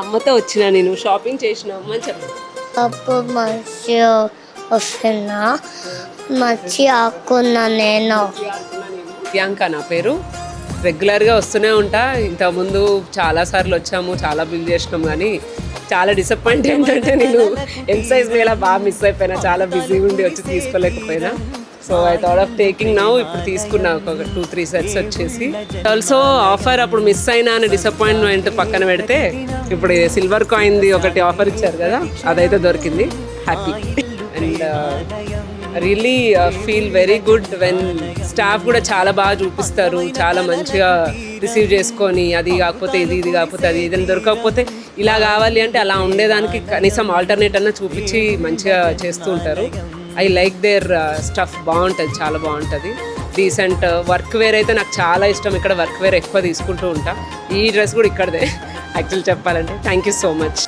అమ్మతో వచ్చిన నేను షాపింగ్ చేసిన అమ్మని చెప్పు. అప్పుడు మంచిగా వస్తున్నా, మంచి ఆకున్నా నేను. ప్రియాంక నా పేరు. రెగ్యులర్గా వస్తూనే ఉంటా. ఇంతకుముందు చాలాసార్లు వచ్చాము, చాలా బిల్ చేసినాం, కానీ చాలా డిసప్పాయింట్ ఏంటంటే నేను ఎక్సైజ్ మేళ బాగా మిస్ అయిపోయినా, చాలా బిజీగా ఉండి వచ్చి తీసుకోలేకపోయినా. So I thought of taking now. ఇప్పుడు తీసుకున్నా ఒక 2-3 సెట్స్ వచ్చేసి. ఆల్సో ఆఫర్ అప్పుడు మిస్ అయినా అని డిసప్పాయింట్మెంట్ పక్కన పెడితే ఇప్పుడు సిల్వర్ కాయిన్ది ఒకటి ఆఫర్ ఇచ్చారు కదా, అదైతే దొరికింది. Happy and really feel very good when staff కూడా చాలా బాగా చూపిస్తారు, చాలా మంచిగా రిసీవ్ చేసుకొని అది కాకపోతే ఇది కాకపోతే అది, ఏదైనా దొరకకపోతే ఇలా కావాలి అంటే అలా ఉండేదానికి కనీసం ఆల్టర్నేట్ అన్న చూపించి మంచిగా చేస్తూ ఉంటారు. I like their stuff. బాగుంటుంది, చాలా బాగుంటుంది. డీసెంట్ వర్క్ వేర్ అయితే నాకు చాలా ఇష్టం. ఇక్కడ వర్క్ వేర్ ఎక్కువ తీసుకుంటూ ఉంటా. ఈ డ్రెస్ కూడా ఇక్కడదే యాక్చువల్ చెప్పాలంటే. Thank you so much.